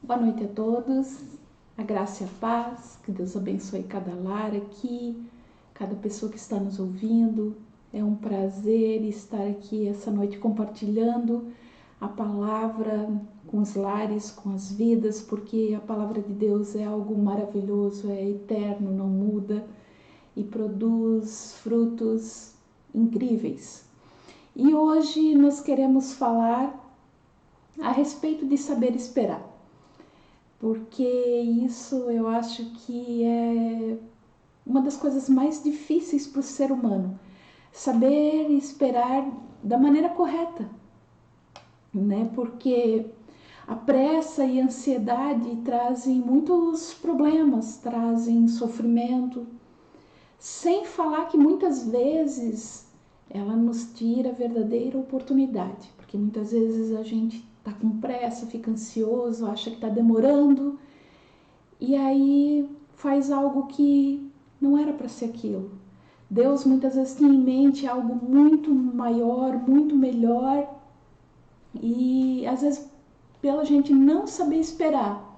Boa noite a todos, a graça e a paz, que Deus abençoe cada lar aqui, cada pessoa que está nos ouvindo. É um prazer estar aqui essa noite compartilhando a palavra com os lares, com as vidas, porque a palavra de Deus é algo maravilhoso, é eterno, não muda e produz frutos incríveis. E hoje nós queremos falar a respeito de saber esperar, porque isso eu acho que é uma das coisas mais difíceis para o ser humano, saber esperar da maneira correta, né? Porque a pressa e a ansiedade trazem muitos problemas, trazem sofrimento, sem falar que muitas vezes ela nos tira a verdadeira oportunidade, porque muitas vezes a gente está com pressa, fica ansioso, acha que está demorando e aí faz algo que não era para ser aquilo. Deus muitas vezes tinha em mente algo muito maior, muito melhor e às vezes pela gente não saber esperar,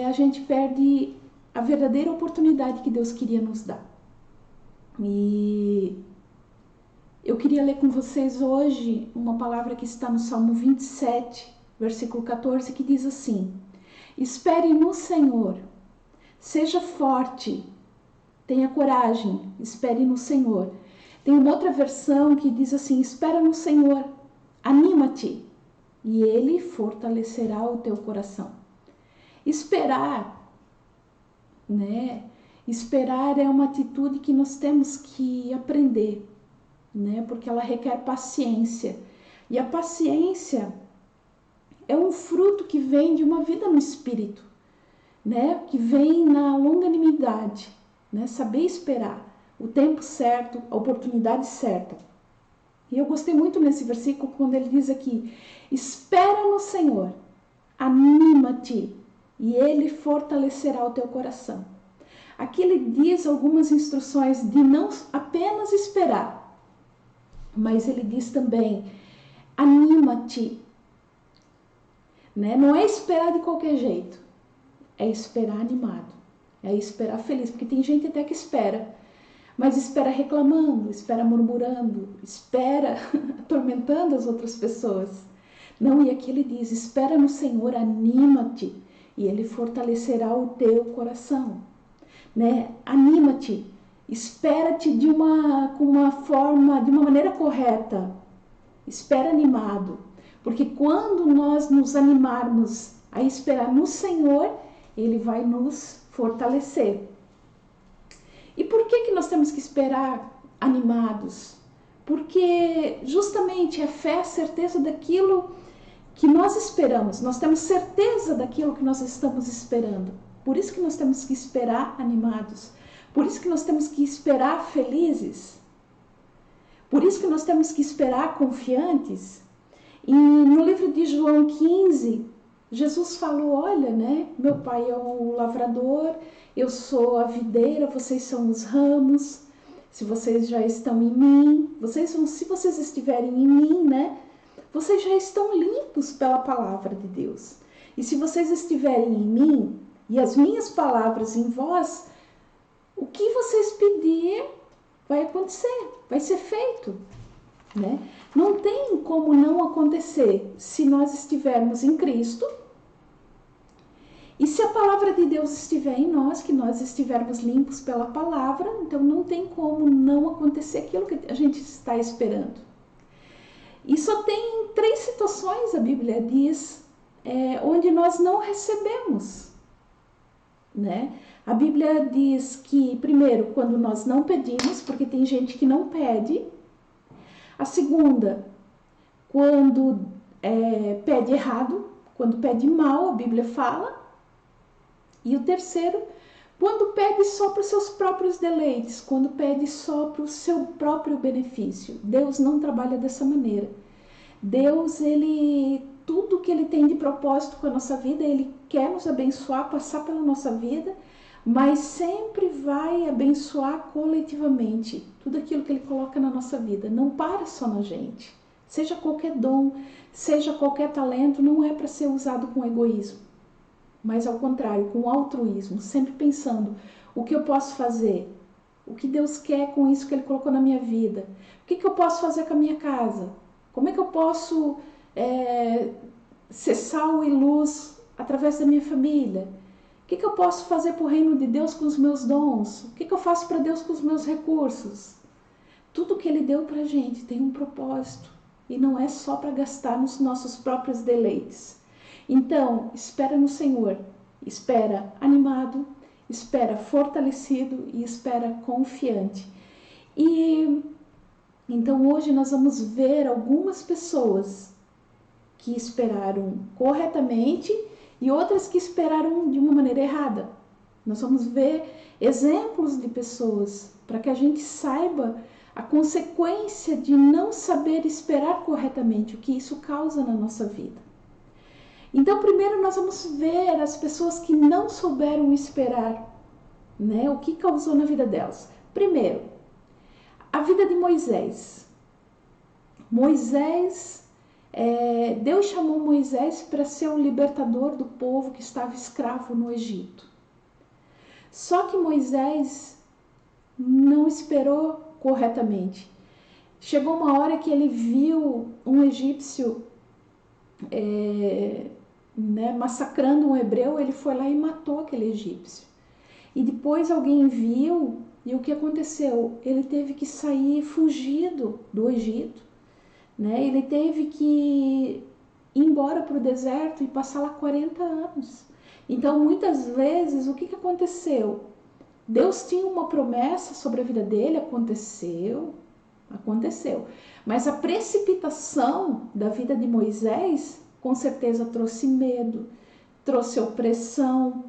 a gente perde a verdadeira oportunidade que Deus queria nos dar. E eu queria ler com vocês hoje uma palavra que está no Salmo 27, versículo 14, que diz assim: espere no Senhor, seja forte, tenha coragem, espere no Senhor. Tem uma outra versão que diz assim: espera no Senhor, anima-te, e Ele fortalecerá o teu coração. Esperar, né? Esperar é uma atitude que nós temos que aprender, né? Porque ela requer paciência. E a paciência é um fruto que vem de uma vida no Espírito, né? Que vem na longanimidade, né? Saber esperar o tempo certo, a oportunidade certa. E eu gostei muito nesse versículo quando ele diz aqui: espera no Senhor, anima-te, e Ele fortalecerá o teu coração. Aqui ele diz algumas instruções de não apenas esperar, mas ele diz também: anima-te, né? Não é esperar de qualquer jeito, é esperar animado, é esperar feliz, porque tem gente até que espera, mas espera reclamando, espera murmurando, espera atormentando as outras pessoas. Não, e aqui ele diz: espera no Senhor, anima-te, e Ele fortalecerá o teu coração, né? Anima-te, espera-te de uma maneira correta, espera animado, porque quando nós nos animarmos a esperar no Senhor, Ele vai nos fortalecer. E por que nós temos que esperar animados? Porque justamente a fé é a certeza daquilo que nós esperamos, nós temos certeza daquilo que nós estamos esperando. Por isso que nós temos que esperar animados, por isso que nós temos que esperar felizes, por isso que nós temos que esperar confiantes. E no livro de João 15, Jesus falou: olha, né? Meu pai é o lavrador, eu sou a videira, vocês são os ramos. Se vocês já estão em mim, se vocês estiverem em mim, né? Vocês já estão limpos pela palavra de Deus. E se vocês estiverem em mim e as minhas palavras em vós, o que vocês pedirem vai acontecer, vai ser feito, né? Não tem como não acontecer se nós estivermos em Cristo e se a palavra de Deus estiver em nós, que nós estivermos limpos pela palavra, então não tem como não acontecer aquilo que a gente está esperando. E só tem 3 situações, a Bíblia diz, onde nós não recebemos, né? A Bíblia diz que, primeiro, quando nós não pedimos, porque tem gente que não pede. A segunda, quando pede errado, quando pede mal, a Bíblia fala. E o terceiro, quando pede só para os seus próprios deleites, quando pede só para o seu próprio benefício. Deus não trabalha dessa maneira. Deus, tudo que Ele tem de propósito com a nossa vida, Ele quer nos abençoar, passar pela nossa vida, mas sempre vai abençoar coletivamente tudo aquilo que Ele coloca na nossa vida. Não para só na gente. seja qualquer dom, seja qualquer talento, não é para ser usado com egoísmo, mas ao contrário, com altruísmo, sempre pensando o que eu posso fazer, o que Deus quer com isso que Ele colocou na minha vida, o que eu posso fazer com a minha casa, como é que eu posso ser sal e luz através da minha família, o que eu posso fazer para o reino de Deus com os meus dons, o que eu faço para Deus com os meus recursos. Tudo que Ele deu para a gente tem um propósito e não é só para gastar nos nossos próprios deleites. Então, espera no Senhor, espera animado, espera fortalecido e espera confiante. E então hoje nós vamos ver algumas pessoas que esperaram corretamente e outras que esperaram de uma maneira errada. Nós vamos ver exemplos de pessoas para que a gente saiba a consequência de não saber esperar corretamente, o que isso causa na nossa vida. Então, primeiro nós vamos ver as pessoas que não souberam esperar, né? O que causou na vida delas. Primeiro, a vida de Moisés. Deus chamou Moisés para ser o libertador do povo que estava escravo no Egito. Só que Moisés não esperou corretamente. Chegou uma hora que ele viu um egípcio massacrando um hebreu, ele foi lá e matou aquele egípcio. E depois alguém viu, e o que aconteceu? Ele teve que sair fugido do Egito, né? Ele teve que ir embora para o deserto e passar lá 40 anos. Então, muitas vezes, o que aconteceu? Deus tinha uma promessa sobre a vida dele, aconteceu, mas a precipitação da vida de Moisés com certeza trouxe medo, trouxe opressão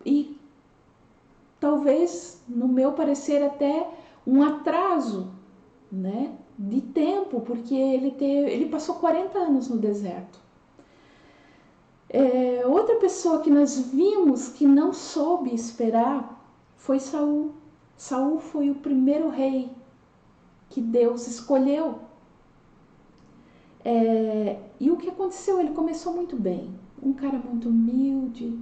e talvez, no meu parecer, até um atraso, né, de tempo, porque ele passou 40 anos no deserto. Outra pessoa que nós vimos que não soube esperar foi Saul. Saul foi o primeiro rei que Deus escolheu. E o que aconteceu? Ele começou muito bem, um cara muito humilde.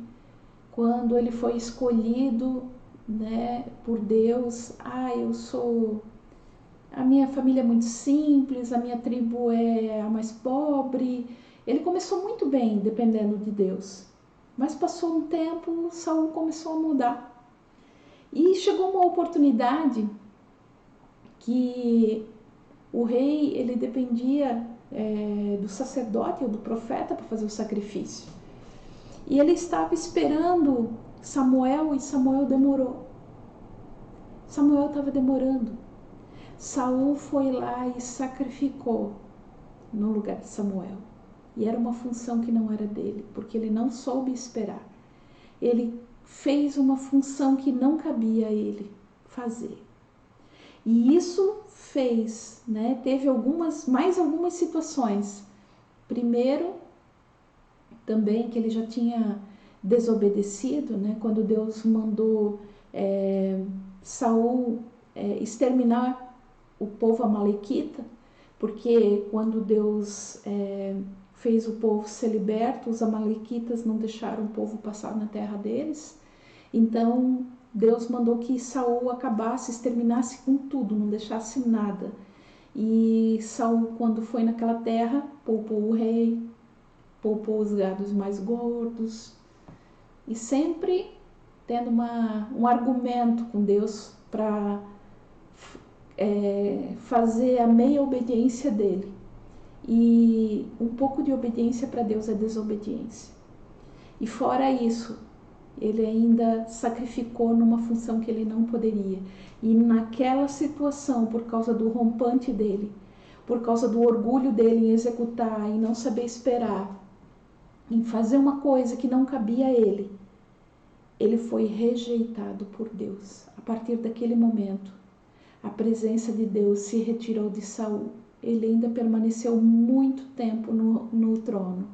Quando ele foi escolhido, né, por Deus, a minha família é muito simples, a minha tribo é a mais pobre. Ele começou muito bem, dependendo de Deus. Mas passou um tempo, Saul começou a mudar. E chegou uma oportunidade que o rei, ele dependia do sacerdote ou do profeta para fazer o sacrifício. E ele estava esperando Samuel e Samuel demorou. Samuel estava demorando. Saul foi lá e sacrificou no lugar de Samuel. E era uma função que não era dele, porque ele não soube esperar. Ele fez uma função que não cabia a ele fazer. E isso fez, né, teve mais algumas situações. Primeiro, também que ele já tinha desobedecido, né, quando Deus mandou Saul exterminar o povo amalequita, porque quando Deus fez o povo ser liberto, os amalequitas não deixaram o povo passar na terra deles. Então Deus mandou que Saul acabasse, exterminasse com tudo, não deixasse nada. E Saul, quando foi naquela terra, poupou o rei, poupou os gados mais gordos, e sempre tendo um argumento com Deus para fazer a meia obediência dele. E um pouco de obediência para Deus é desobediência. E fora isso, ele ainda sacrificou numa função que ele não poderia. E naquela situação, por causa do rompante dele, por causa do orgulho dele em executar e não saber esperar, em fazer uma coisa que não cabia a ele, ele foi rejeitado por Deus. A partir daquele momento, a presença de Deus se retirou de Saul. Ele ainda permaneceu muito tempo no trono,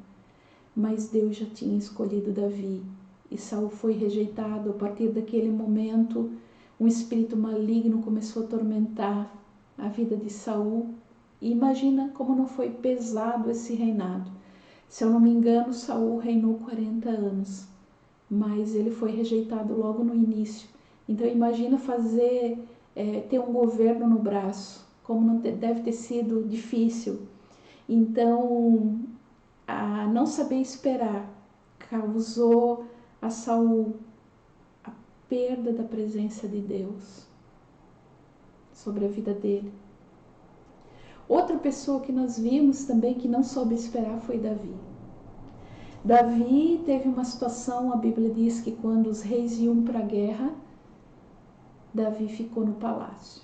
mas Deus já tinha escolhido Davi. E Saul foi rejeitado. A partir daquele momento, um espírito maligno começou a atormentar a vida de Saul. E imagina como não foi pesado esse reinado. Se eu não me engano, Saul reinou 40 anos, mas ele foi rejeitado logo no início. Então imagina ter um governo no braço, como não deve ter sido difícil. Então, a não saber esperar causou a Saul a perda da presença de Deus sobre a vida dele. Outra pessoa que nós vimos também que não soube esperar foi Davi. Davi teve uma situação, a Bíblia diz que quando os reis iam para a guerra, Davi ficou no palácio.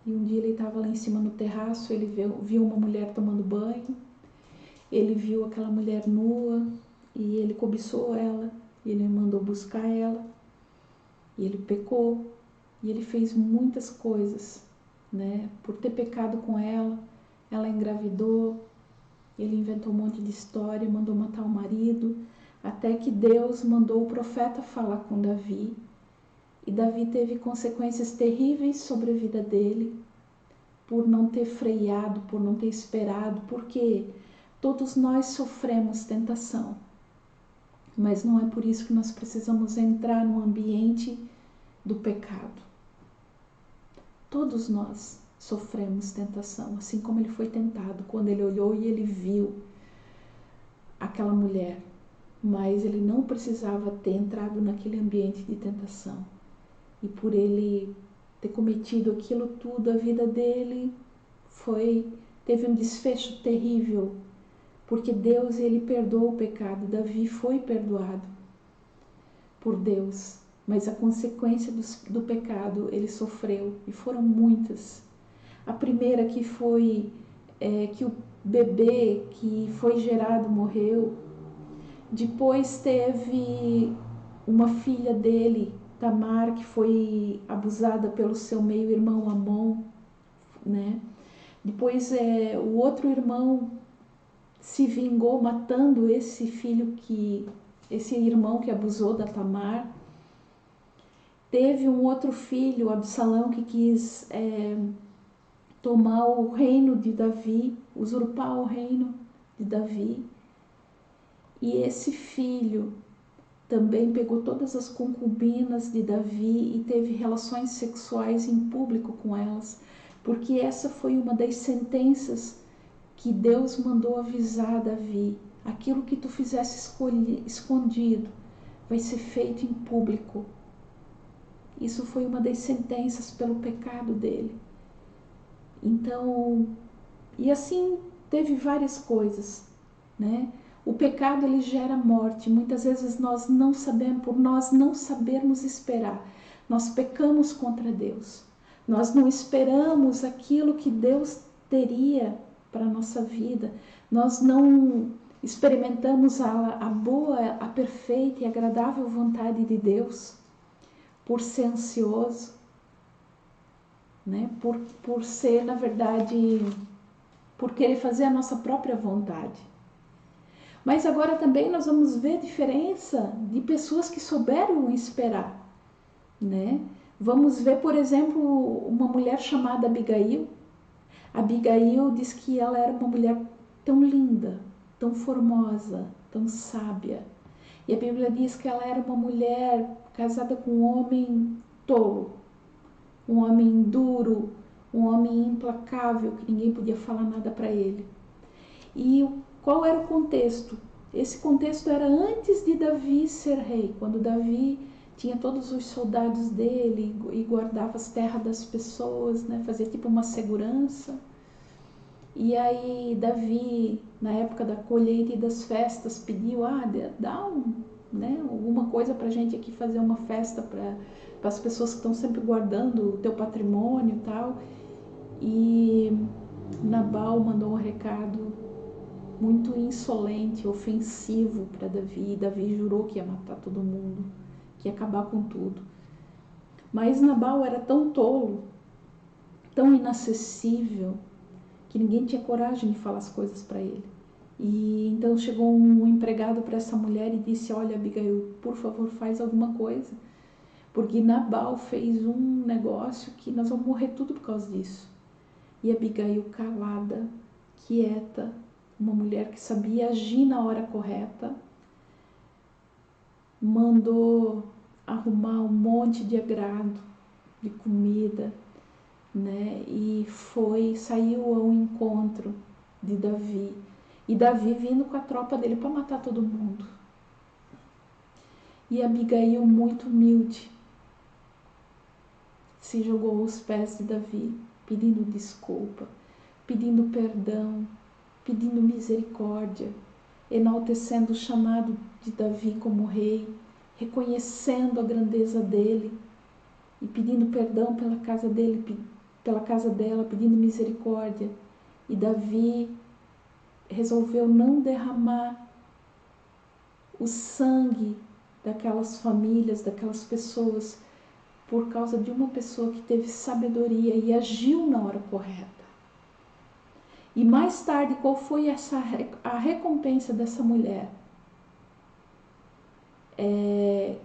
E um dia ele estava lá em cima no terraço, ele viu uma mulher tomando banho, ele viu aquela mulher nua e ele cobiçou ela, e ele mandou buscar ela, e ele pecou, e ele fez muitas coisas, né? Por ter pecado com ela, ela engravidou, ele inventou um monte de história, mandou matar o marido, até que Deus mandou o profeta falar com Davi, e Davi teve consequências terríveis sobre a vida dele, por não ter freado, por não ter esperado, porque todos nós sofremos tentação, mas não é por isso que nós precisamos entrar no ambiente do pecado. Todos nós sofremos tentação, assim como ele foi tentado, quando ele olhou e ele viu aquela mulher, mas ele não precisava ter entrado naquele ambiente de tentação. E por ele ter cometido aquilo tudo, a vida dele teve um desfecho terrível, porque Deus, ele perdoou o pecado. Davi foi perdoado por Deus, mas a consequência do pecado ele sofreu, e foram muitas. A primeira que foi que o bebê que foi gerado morreu. Depois teve uma filha dele, Tamar, que foi abusada pelo seu meio-irmão Amon, né? Depois o outro irmão se vingou matando esse irmão que abusou da Tamar. Teve um outro filho, Absalão, que quis tomar o reino de Davi, usurpar o reino de Davi. E esse filho também pegou todas as concubinas de Davi e teve relações sexuais em público com elas, porque essa foi uma das sentenças que Deus mandou avisar a Davi: aquilo que tu fizesse escondido vai ser feito em público. Isso foi uma das sentenças pelo pecado dele. Então, e assim teve várias coisas, né? O pecado, ele gera morte. Muitas vezes nós não sabemos, por nós não sabermos esperar, nós pecamos contra Deus. Nós não esperamos aquilo que Deus teria para a nossa vida. Nós não experimentamos a boa, a perfeita e agradável vontade de Deus por ser ansioso, né? Por ser, na verdade, por querer fazer a nossa própria vontade. Mas agora também nós vamos ver a diferença de pessoas que souberam esperar, né? Vamos ver, por exemplo, uma mulher chamada Abigail. Abigail diz que ela era uma mulher tão linda, tão formosa, tão sábia. E a Bíblia diz que ela era uma mulher casada com um homem tolo, um homem duro, um homem implacável, que ninguém podia falar nada para ele. E qual era o contexto? Esse contexto era antes de Davi ser rei, quando Davi tinha todos os soldados dele e guardava as terras das pessoas, né? Fazia tipo uma segurança. E aí Davi, na época da colheita e das festas, pediu: dá alguma coisa pra gente aqui, fazer uma festa para as pessoas que estão sempre guardando o teu patrimônio e tal. E Nabal mandou um recado muito insolente, ofensivo para Davi. Davi jurou que ia matar todo mundo, que ia acabar com tudo. Mas Nabal era tão tolo, tão inacessível, que ninguém tinha coragem de falar as coisas para ele. E então chegou um empregado para essa mulher e disse: olha, Abigail, por favor, faz alguma coisa, porque Nabal fez um negócio que nós vamos morrer tudo por causa disso. E Abigail, calada, quieta, uma mulher que sabia agir na hora correta, mandou arrumar um monte de agrado, de comida, né? E saiu ao encontro de Davi. E Davi vindo com a tropa dele para matar todo mundo. E Abigail, muito humilde, se jogou aos pés de Davi, pedindo desculpa, pedindo perdão, pedindo misericórdia, enaltecendo o chamado de Davi como rei, reconhecendo a grandeza dele e pedindo perdão pela casa dele, pela casa dela, pedindo misericórdia. E Davi resolveu não derramar o sangue daquelas famílias, daquelas pessoas, por causa de uma pessoa que teve sabedoria e agiu na hora correta. E mais tarde, qual foi a recompensa dessa mulher?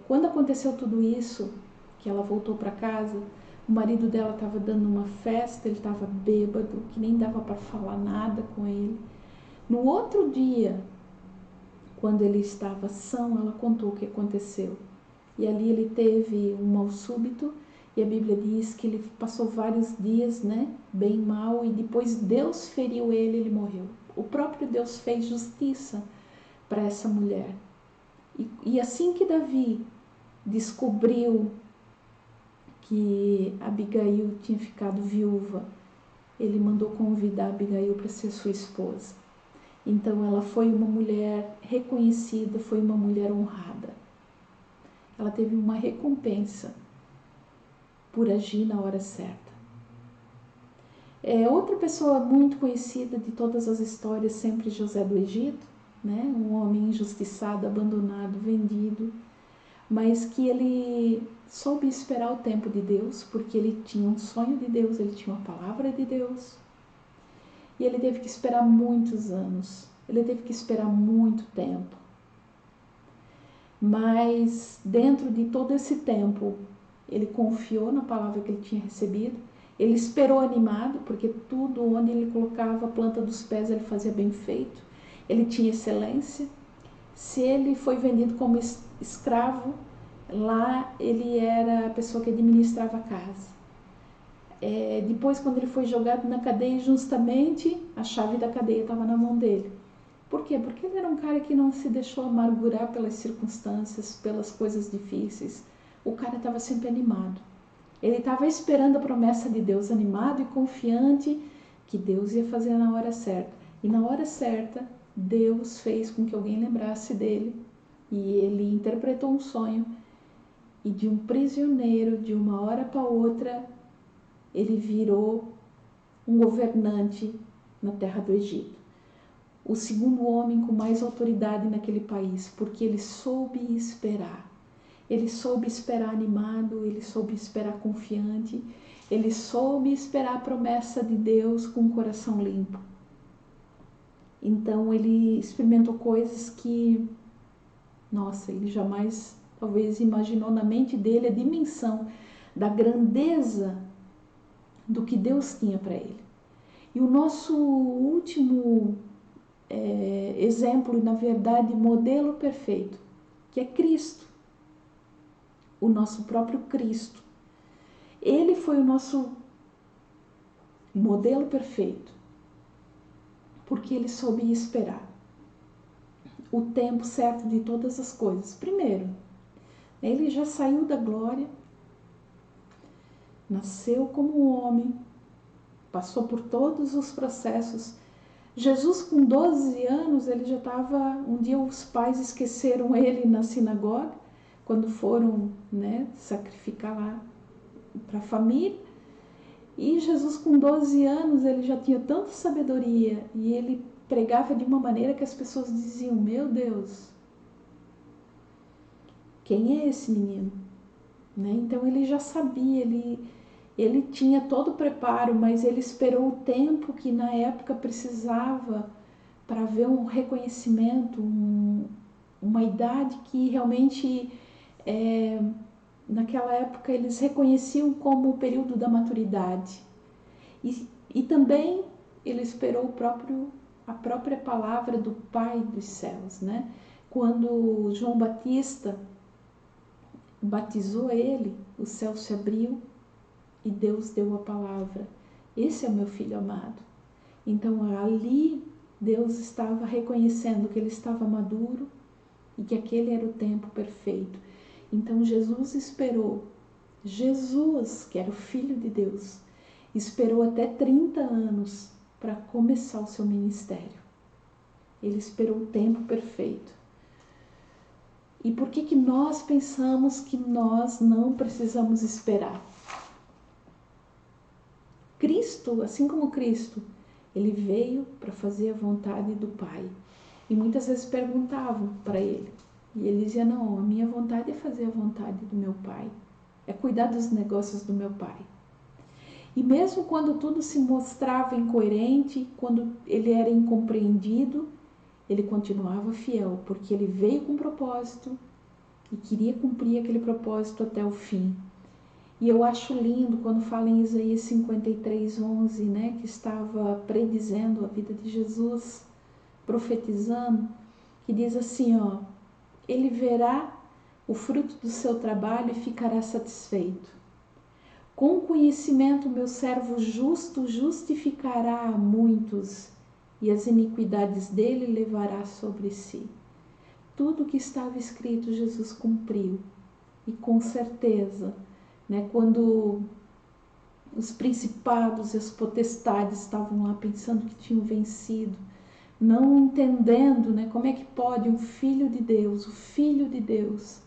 Quando aconteceu tudo isso, que ela voltou para casa, o marido dela estava dando uma festa, ele estava bêbado, que nem dava para falar nada com ele. No outro dia, quando ele estava são, ela contou o que aconteceu. E ali ele teve um mal súbito, e a Bíblia diz que ele passou vários dias, né, bem mal, e depois Deus feriu ele morreu. O próprio Deus fez justiça para essa mulher. E assim que Davi descobriu que Abigail tinha ficado viúva, ele mandou convidar Abigail para ser sua esposa. Então ela foi uma mulher reconhecida, foi uma mulher honrada. Ela teve uma recompensa por agir na hora certa. Outra pessoa muito conhecida de todas as histórias, sempre José do Egito, né? Um homem injustiçado, abandonado, vendido, mas que ele soube esperar o tempo de Deus, porque ele tinha um sonho de Deus, ele tinha uma palavra de Deus. E ele teve que esperar muitos anos, ele teve que esperar muito tempo. Mas dentro de todo esse tempo, ele confiou na palavra que ele tinha recebido, ele esperou animado, porque tudo onde ele colocava a planta dos pés ele fazia bem feito, ele tinha excelência. Se ele foi vendido como escravo, lá ele era a pessoa que administrava a casa. Depois, quando ele foi jogado na cadeia, justamente a chave da cadeia estava na mão dele. Por quê? Porque ele era um cara que não se deixou amargurar pelas circunstâncias, pelas coisas difíceis. O cara estava sempre animado. Ele estava esperando a promessa de Deus, animado e confiante que Deus ia fazer na hora certa. E na hora certa, Deus fez com que alguém lembrasse dele. E ele interpretou um sonho. E de um prisioneiro, de uma hora para outra, ele virou um governante na terra do Egito. O segundo homem com mais autoridade naquele país, porque ele soube esperar. Ele soube esperar animado, ele soube esperar confiante, ele soube esperar a promessa de Deus com o coração limpo. Então ele experimentou coisas que, nossa, ele jamais talvez imaginou na mente dele a dimensão da grandeza do que Deus tinha para ele. E o nosso último exemplo, na verdade, modelo perfeito, que é Cristo, o nosso próprio Cristo. Ele foi o nosso modelo perfeito, porque ele soube esperar o tempo certo de todas as coisas. Primeiro, ele já saiu da glória, nasceu como um homem, passou por todos os processos. Jesus, com 12 anos, ele já estava... Um dia os pais esqueceram ele na sinagoga, quando foram, né, sacrificar lá para a família. E Jesus, com 12 anos, ele já tinha tanta sabedoria e ele pregava de uma maneira que as pessoas diziam: meu Deus, quem é esse menino? Né? Então ele já sabia, ele tinha todo o preparo, mas ele esperou o tempo que na época precisava para ver um reconhecimento, uma idade que realmente, naquela época, eles reconheciam como o período da maturidade. E também ele esperou a própria palavra do Pai dos céus, né? Quando João Batista batizou ele, o céu se abriu e Deus deu a palavra. Esse é o meu filho amado. Então ali Deus estava reconhecendo que ele estava maduro e que aquele era o tempo perfeito. Então Jesus esperou. Jesus, que era o Filho de Deus, esperou até 30 anos para começar o seu ministério. Ele esperou o tempo perfeito. E por que nós pensamos que nós não precisamos esperar? Cristo, assim como Cristo, ele veio para fazer a vontade do Pai. E muitas vezes perguntavam para ele. E ele dizia, não, a minha vontade é fazer a vontade do meu Pai. É cuidar dos negócios do meu Pai. E mesmo quando tudo se mostrava incoerente, quando ele era incompreendido, ele continuava fiel, porque ele veio com propósito e queria cumprir aquele propósito até o fim. E eu acho lindo quando fala em Isaías 53:11, né, que estava predizendo a vida de Jesus, profetizando, que diz assim, ó, ele verá o fruto do seu trabalho e ficará satisfeito. Com conhecimento, meu servo justo justificará a muitos e as iniquidades dele levará sobre si. Tudo que estava escrito, Jesus cumpriu. E com certeza, né, quando os principados e as potestades estavam lá pensando que tinham vencido, não entendendo, né, como é que pode um filho de Deus, o Filho de Deus,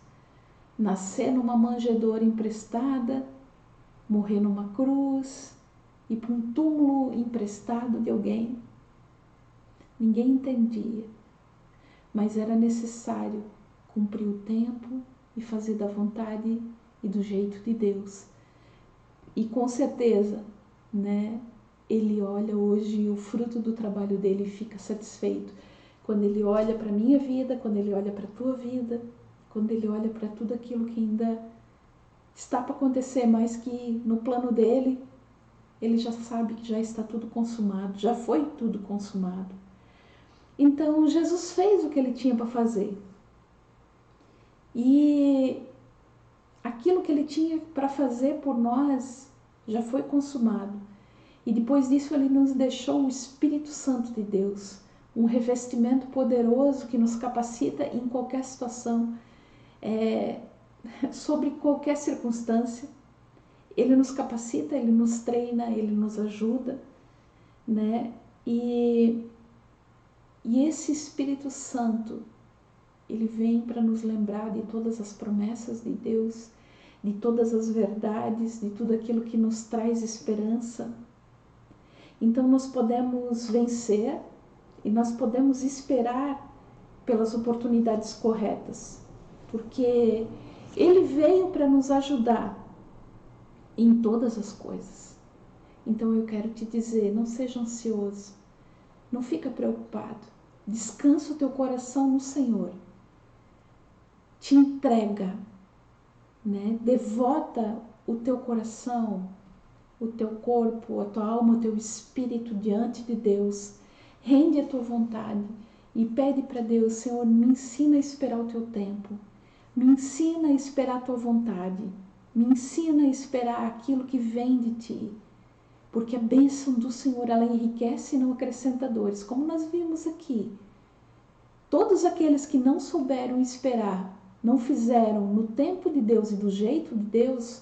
nascer numa manjedoura emprestada, morrer numa cruz, ir para um túmulo emprestado de alguém. Ninguém entendia, mas era necessário cumprir o tempo e fazer da vontade e do jeito de Deus. E com certeza, né, ele olha hoje o fruto do trabalho dele e fica satisfeito. Quando ele olha para a minha vida, quando ele olha para a tua vida, quando ele olha para tudo aquilo que ainda está para acontecer, mas que no plano dele, ele já sabe que já está tudo consumado, já foi tudo consumado. Então, Jesus fez o que ele tinha para fazer. E aquilo que ele tinha para fazer por nós já foi consumado. E depois disso ele nos deixou o Espírito Santo de Deus, um revestimento poderoso que nos capacita em qualquer situação, sobre qualquer circunstância. Ele nos capacita, ele nos treina, ele nos ajuda, né? E esse Espírito Santo, ele vem para nos lembrar de todas as promessas de Deus, de todas as verdades, de tudo aquilo que nos traz esperança. Então nós podemos vencer e nós podemos esperar pelas oportunidades corretas, porque ele veio para nos ajudar em todas as coisas. Então eu quero te dizer, não seja ansioso, não fica preocupado, descansa o teu coração no Senhor, te entrega, né? Devota o teu coração, o teu corpo, a tua alma, o teu espírito diante de Deus, rende a tua vontade e pede para Deus, Senhor, me ensina a esperar o teu tempo, me ensina a esperar a tua vontade, me ensina a esperar aquilo que vem de ti, porque a bênção do Senhor, ela enriquece e não acrescenta dores, como nós vimos aqui. Todos aqueles que não souberam esperar, não fizeram no tempo de Deus e do jeito de Deus,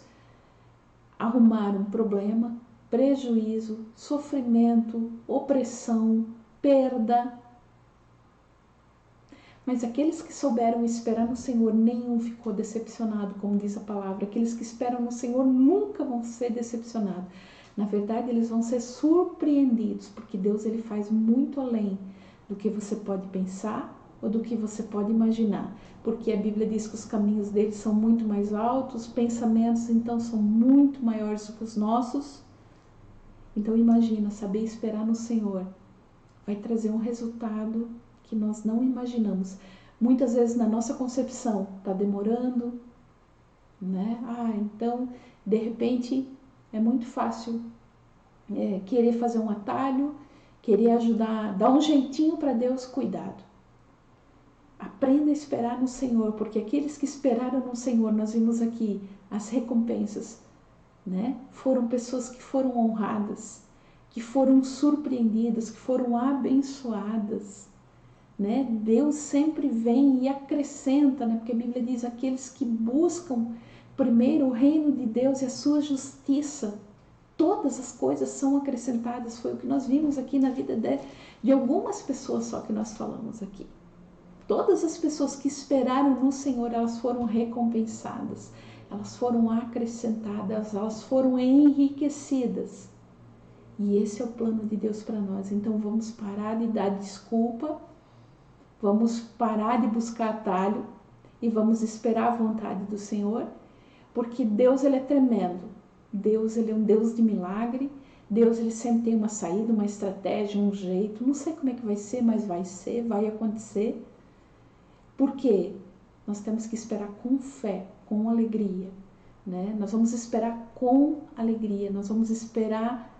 arrumaram problema, prejuízo, sofrimento, opressão, perda. Mas aqueles que souberam esperar no Senhor, nenhum ficou decepcionado, como diz a palavra. Aqueles que esperam no Senhor nunca vão ser decepcionados. Na verdade, eles vão ser surpreendidos, porque Deus, ele faz muito além do que você pode pensar ou do que você pode imaginar. Porque a Bíblia diz que os caminhos dele são muito mais altos, os pensamentos então são muito maiores do que os nossos. Então imagina, saber esperar no Senhor vai trazer um resultado que nós não imaginamos. Muitas vezes na nossa concepção está demorando, né? Então de repente é muito fácil querer fazer um atalho querer ajudar, dar um jeitinho para Deus, cuidado. Aprenda a esperar no Senhor, porque aqueles que esperaram no Senhor, nós vimos aqui as recompensas, né? Foram pessoas que foram honradas, que foram surpreendidas, que foram abençoadas, né? Deus sempre vem e acrescenta, né? Porque a Bíblia diz: aqueles que buscam primeiro o reino de Deus e a sua justiça, todas as coisas são acrescentadas. Foi o que nós vimos aqui na vida de algumas pessoas só que nós falamos aqui. Todas as pessoas que esperaram no Senhor, elas foram recompensadas, elas foram acrescentadas, elas foram enriquecidas. E esse é o plano de Deus para nós. Então vamos parar de dar desculpa, vamos parar de buscar atalho e vamos esperar a vontade do Senhor, porque Deus, ele é tremendo. Deus, ele é um Deus de milagre. Deus, ele sempre tem uma saída, uma estratégia, um jeito. Não sei como é que vai ser, mas vai ser, vai acontecer. Por quê? Nós temos que esperar com fé, com alegria, né? Nós vamos esperar com alegria, nós vamos esperar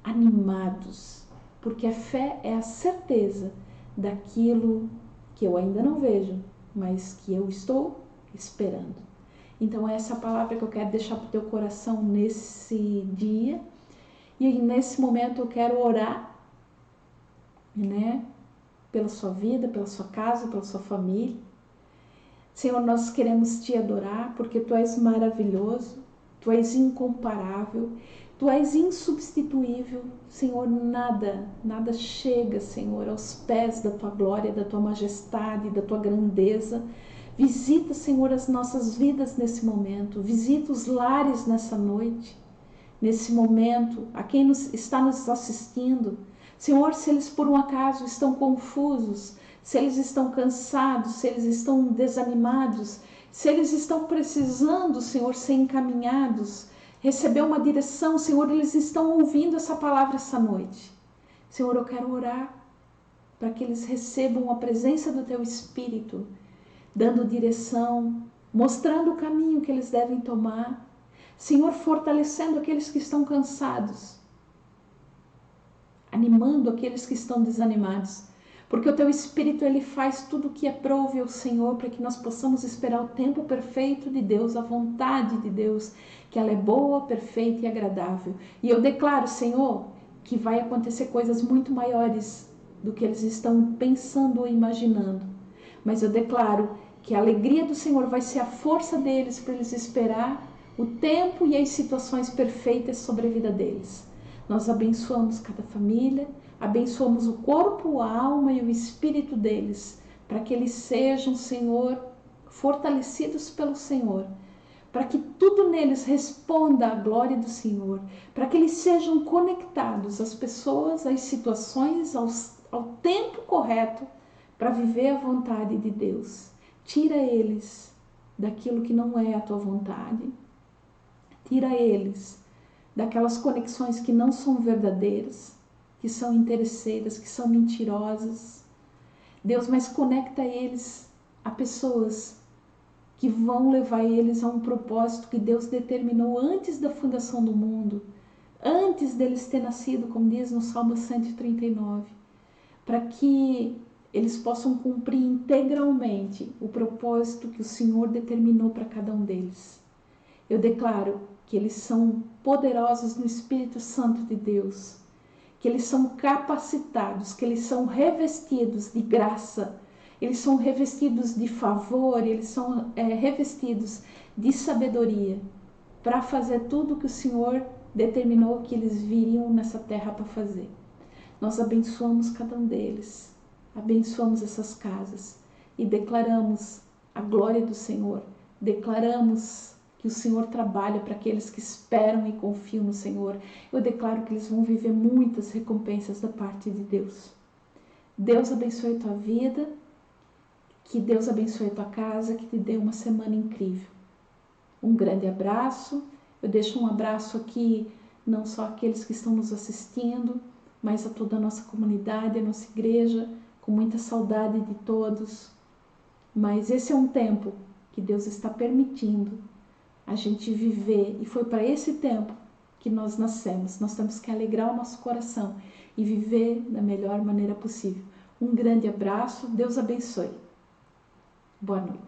animados, porque a fé é a certeza daquilo que eu ainda não vejo, mas que eu estou esperando. Então é essa palavra que eu quero deixar para o teu coração nesse dia. E nesse momento eu quero orar, né? Pela sua vida, pela sua casa, pela sua família. Senhor, nós queremos te adorar porque tu és maravilhoso, tu és incomparável, tu és insubstituível. Senhor, nada chega, Senhor, aos pés da tua glória, da tua majestade, da tua grandeza. Visita, Senhor, as nossas vidas nesse momento, visita os lares nessa noite, nesse momento, a quem está nos assistindo. Senhor, se eles por um acaso estão confusos, se eles estão cansados, se eles estão desanimados, se eles estão precisando, Senhor, ser encaminhados, receber uma direção, Senhor, eles estão ouvindo essa palavra essa noite. Senhor, eu quero orar para que eles recebam a presença do Teu Espírito, dando direção, mostrando o caminho que eles devem tomar. Senhor, fortalecendo aqueles que estão cansados, animando aqueles que estão desanimados, porque o Teu Espírito, ele faz tudo o que aprove ao Senhor, para que nós possamos esperar o tempo perfeito de Deus, a vontade de Deus, que ela é boa, perfeita e agradável. E eu declaro, Senhor, que vai acontecer coisas muito maiores do que eles estão pensando ou imaginando. Mas eu declaro que a alegria do Senhor vai ser a força deles para eles esperar o tempo e as situações perfeitas sobre a vida deles. Nós abençoamos cada família, abençoamos o corpo, a alma e o espírito deles, para que eles sejam, Senhor, fortalecidos pelo Senhor, para que tudo neles responda à glória do Senhor, para que eles sejam conectados às pessoas, às situações, ao tempo correto, para viver a vontade de Deus. Tira eles daquilo que não é a tua vontade. Tira eles daquelas conexões que não são verdadeiras, que são interesseiras, que são mentirosas. Deus, mas conecta eles a pessoas que vão levar eles a um propósito que Deus determinou antes da fundação do mundo, antes deles ter nascido, como diz no Salmo 139, para que eles possam cumprir integralmente o propósito que o Senhor determinou para cada um deles. Eu declaro que eles são poderosos no Espírito Santo de Deus, que eles são capacitados, que eles são revestidos de graça, eles são revestidos de favor, eles são revestidos de sabedoria para fazer tudo que o Senhor determinou que eles viriam nessa terra para fazer. Nós abençoamos cada um deles, abençoamos essas casas e declaramos a glória do Senhor, declaramos que o Senhor trabalha para aqueles que esperam e confiam no Senhor. Eu declaro que eles vão viver muitas recompensas da parte de Deus. Deus abençoe a tua vida, que Deus abençoe a tua casa, que te dê uma semana incrível. Um grande abraço. Eu deixo um abraço aqui, não só àqueles que estão nos assistindo, mas a toda a nossa comunidade, a nossa igreja, com muita saudade de todos. Mas esse é um tempo que Deus está permitindo a gente viver, e foi para esse tempo que nós nascemos. Nós temos que alegrar o nosso coração e viver da melhor maneira possível. Um grande abraço, Deus abençoe. Boa noite.